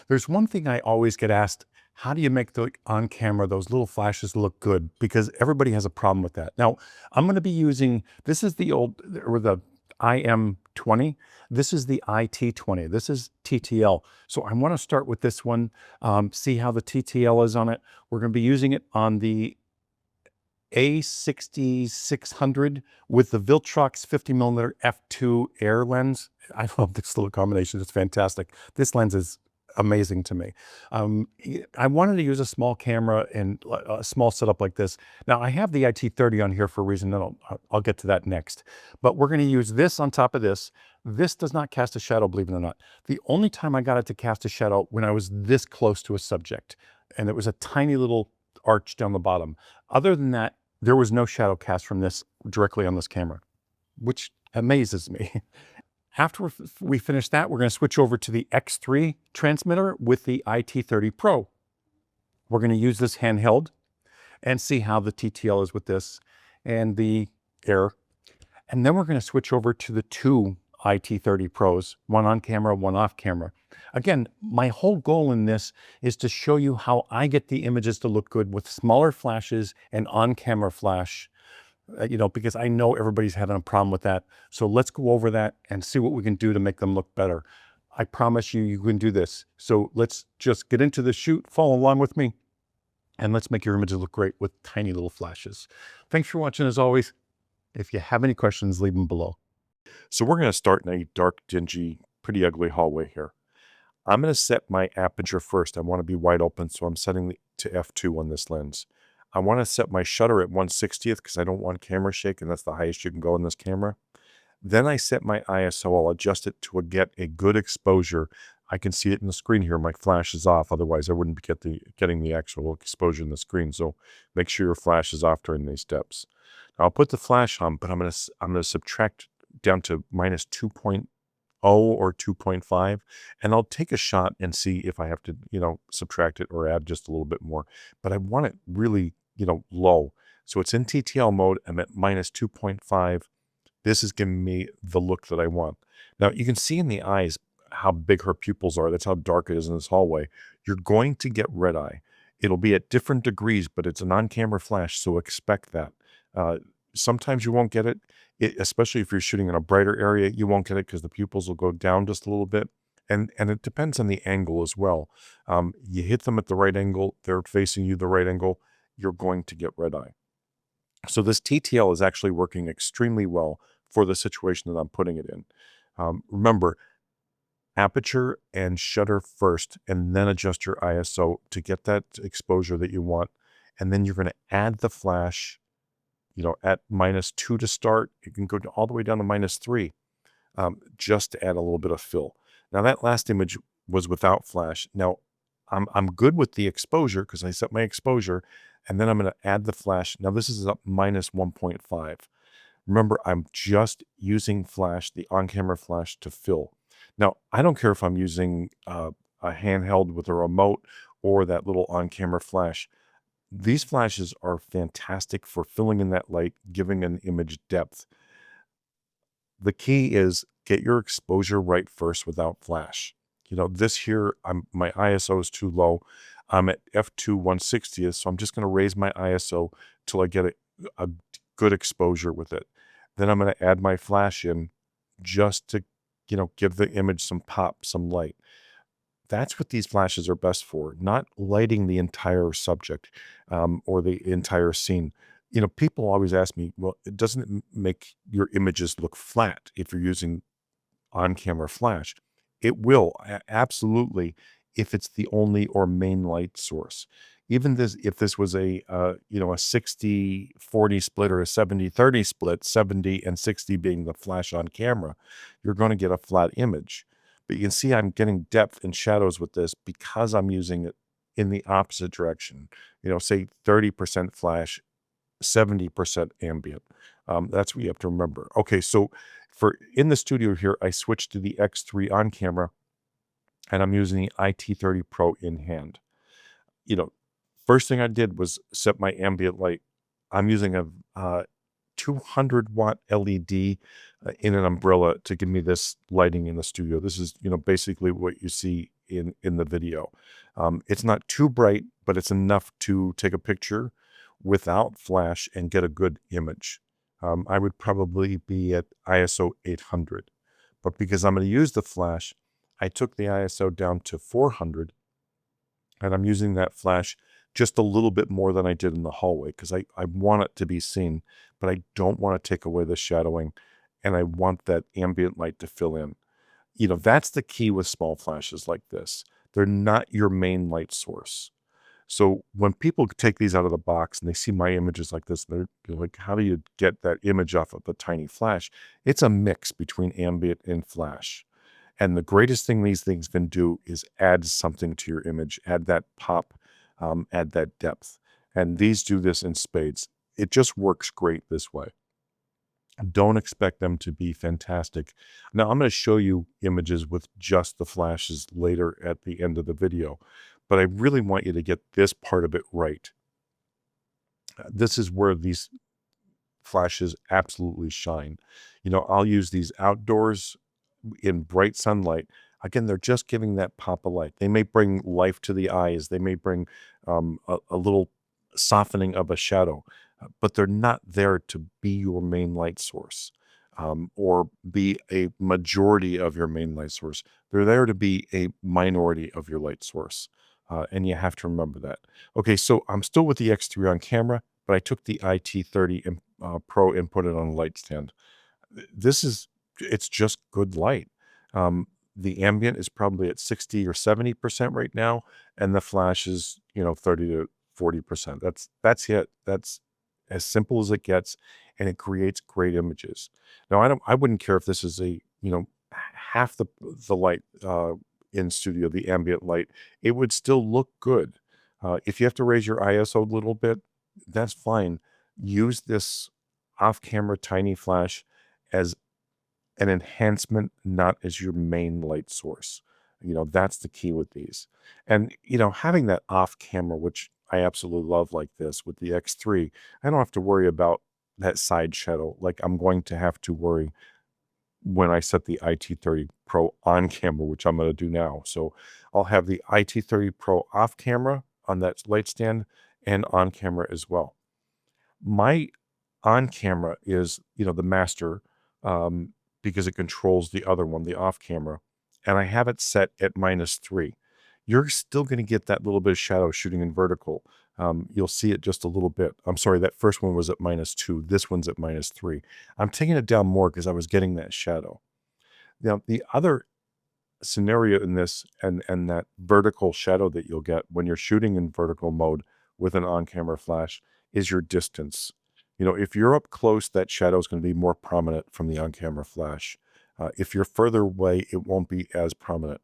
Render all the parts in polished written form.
There's one thing I always get asked, how do you make the on camera, those little flashes look good? Because everybody has a problem with that. Now, I'm going to be using, this is the old, or the IM20. This is the IT20. This is TTL. So I want to start with this one, see how the TTL is on it. We're going to be using it on the A6600 with the Viltrox 50mm f2 air lens. I love this little combination. It's fantastic. This lens is amazing to me. I wanted to use a small camera and a small setup like this. Now I have the IT30 on here for a reason. I'll get to that next. But we're going to use this on top of this. This does not cast a shadow, believe it or not. The only time I got it to cast a shadow when I was this close to a subject, and it was a tiny little arch down the bottom. Other than that, there was no shadow cast from this directly on this camera, which amazes me. After we finish that, we're going to switch over to the X3 transmitter with the IT30 Pro. We're going to use this handheld and see how the TTL is with this and the Air. And then we're going to switch over to the two IT30 Pros, one on camera, one off camera. Again, my whole goal in this is to show you how I get the images to look good with smaller flashes and on-camera flash, because I know everybody's having a problem with that. So let's go over that and see what we can do to make them look better. I promise you, you can do this. So let's just get into the shoot, follow along with me, and let's make your images look great with tiny little flashes. Thanks for watching as always. If you have any questions, leave them below. So we're going to start in a dark, dingy, pretty ugly hallway here. I'm going to set my aperture first. I want to be wide open, so I'm setting to f2 on this lens. I want to set my shutter at 1/60th because I don't want camera shake, and that's the highest you can go in this camera. Then I set my ISO. I'll adjust it to get a good exposure. I can see it in the screen here. My flash is off. Otherwise, I wouldn't be getting the actual exposure in the screen. So make sure your flash is off during these steps. Now, I'll put the flash on, but I'm going to subtract down to minus 2.0 or 2.5, and I'll take a shot and see if I have to, subtract it or add just a little bit more. But I want it really, low. So it's in TTL mode. I'm at minus 2.5. This is giving me the look that I want. Now, you can see in the eyes how big her pupils are. That's how dark it is in this hallway. You're going to get red eye. It'll be at different degrees, but it's an on-camera flash, so expect that. Sometimes you won't get it, especially if you're shooting in a brighter area. You won't get it because the pupils will go down just a little bit. And it depends on the angle as well. You hit them at the right angle, they're facing you the right angle, you're going to get red eye. So this TTL is actually working extremely well for the situation that I'm putting it in. Remember, aperture and shutter first, and then adjust your ISO to get that exposure that you want. And then you're going to add the flash, at -2 to start. It can go all the way down to -3, just to add a little bit of fill. Now that last image was without flash. Now I'm good with the exposure because I set my exposure, and then I'm going to add the flash. Now this is up -1.5. Remember, I'm just using flash, the on-camera flash, to fill. Now, I don't care if I'm using a handheld with a remote or that little on-camera flash. These flashes are fantastic for filling in that light, giving an image depth. The key is get your exposure right first without flash. This here, my ISO is too low. I'm at f2 1/60th, so I'm just going to raise my ISO till I get a good exposure with it. Then I'm going to add my flash in just to, give the image some pop, some light. That's what these flashes are best for, not lighting the entire subject or the entire scene. People always ask me, well, doesn't it make your images look flat if you're using on-camera flash? It will, absolutely, if it's the only or main light source. Even if this was a 60-40 split or a 70-30 split, 70 and 60 being the flash on camera, you're going to get a flat image. But you can see I'm getting depth and shadows with this because I'm using it in the opposite direction. Say 30% flash, 70% ambient. That's what you have to remember. Okay, so in the studio here, I switched to the X3 on camera, and I'm using the IT30 Pro in hand. First thing I did was set my ambient light. I'm using a 200 watt LED in an umbrella to give me this lighting in the studio. This is, basically what you see in the video. It's not too bright, but it's enough to take a picture without flash and get a good image. I would probably be at ISO 800, but because I'm going to use the flash, I took the ISO down to 400, and I'm using that flash just a little bit more than I did in the hallway because I want it to be seen, but I don't want to take away the shadowing, and I want that ambient light to fill in. That's the key with small flashes like this. They're not your main light source. So when people take these out of the box and they see my images like this, they're like, how do you get that image off of the tiny flash? It's a mix between ambient and flash. And the greatest thing these things can do is add something to your image, add that pop, add that depth. And these do this in spades. It just works great this way. Don't expect them to be fantastic. Now, I'm going to show you images with just the flashes later at the end of the video, but I really want you to get this part of it right. This is where these flashes absolutely shine. I'll use these outdoors in bright sunlight. Again, they're just giving that pop of light. They may bring life to the eyes. They may bring a little softening of a shadow, but they're not there to be your main light source or be a majority of your main light source. They're there to be a minority of your light source. And you have to remember that. Okay, so I'm still with the X3 on camera, but I took the IT30 Pro and put it on a light stand. It's just good light. The ambient is probably at 60 or 70% right now, and the flash is 30 to 40%. That's it. That's as simple as it gets, and it creates great images. Now I wouldn't care if this is a half the light in studio, the ambient light. It would still look good. If you have to raise your ISO a little bit, that's fine. Use this off-camera tiny flash as an enhancement, not as your main light source. That's the key with these. And, having that off camera, which I absolutely love like this with the X3, I don't have to worry about that side shadow like I'm going to have to worry when I set the IT30 Pro on camera, which I'm going to do now. So I'll have the IT30 Pro off camera on that light stand and on camera as well. My on camera is, the master, because it controls the other one, the off camera, and I have it set at -3. You're still going to get that little bit of shadow shooting in vertical. You'll see it just a little bit. I'm sorry, that first one was at -2. This one's at -3. I'm taking it down more because I was getting that shadow. Now, the other scenario in this and that vertical shadow that you'll get when you're shooting in vertical mode with an on-camera flash is your distance. If you're up close, that shadow is going to be more prominent from the on-camera flash. If you're further away, it won't be as prominent.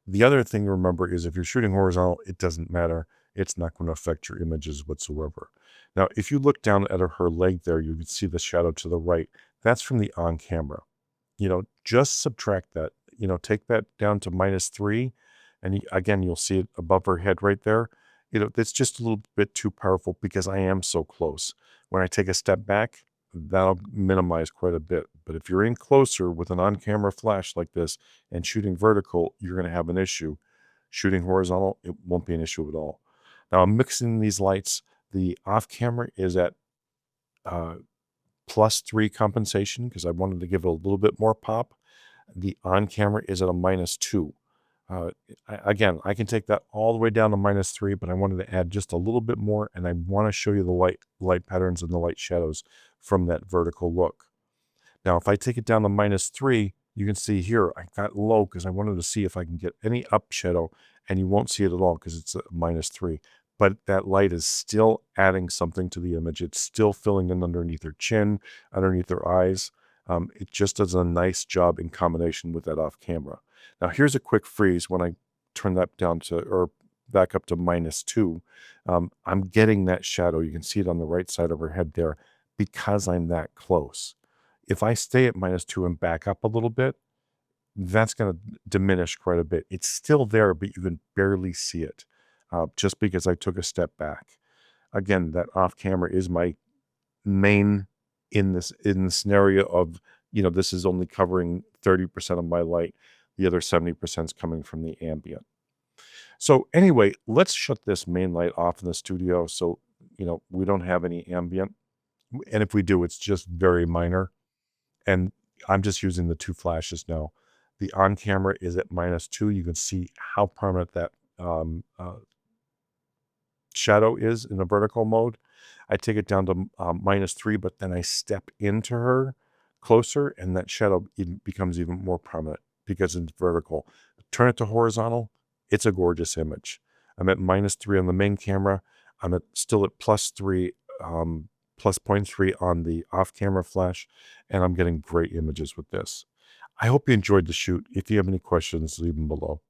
The other thing to remember is if you're shooting horizontal, it doesn't matter. It's not going to affect your images whatsoever. Now, if you look down at her leg there, you can see the shadow to the right. That's from the on-camera. Just subtract that. Take that down to -3, and again, you'll see it above her head right there. That's just a little bit too powerful because I am so close. When I take a step back, that'll minimize quite a bit. But if you're in closer with an on-camera flash like this and shooting vertical, you're going to have an issue. Shooting horizontal, it won't be an issue at all. Now I'm mixing these lights. The off-camera is at +3 compensation because I wanted to give it a little bit more pop. The on-camera is at a -2. Again, I can take that all the way down to -3, but I wanted to add just a little bit more, and I want to show you the light patterns and the light shadows from that vertical look. Now, if I take it down to -3, you can see here, I got low because I wanted to see if I can get any up shadow, and you won't see it at all because it's at -3. But that light is still adding something to the image. It's still filling in underneath her chin, underneath her eyes. It just does a nice job in combination with that off camera. Now, here's a quick freeze when I turn that down to, or back up to -2. I'm getting that shadow. You can see it on the right side of her head there because I'm that close. If I stay at -2 and back up a little bit, that's going to diminish quite a bit. It's still there, but you can barely see it just because I took a step back. Again, that off camera is my main in the scenario of, this is only covering 30% of my light. The other 70% is coming from the ambient. So anyway, let's shut this main light off in the studio so, we don't have any ambient. And if we do, it's just very minor. And I'm just using the 2 flashes now. The on camera is at -2. You can see how prominent that shadow is in the vertical mode. I take it down to -3, but then I step into her closer, and that shadow becomes even more prominent because it's vertical. Turn it to horizontal, it's a gorgeous image. I'm at -3 on the main camera. I'm still at +3, plus 0.3 on the off-camera flash, and I'm getting great images with this. I hope you enjoyed the shoot. If you have any questions, leave them below.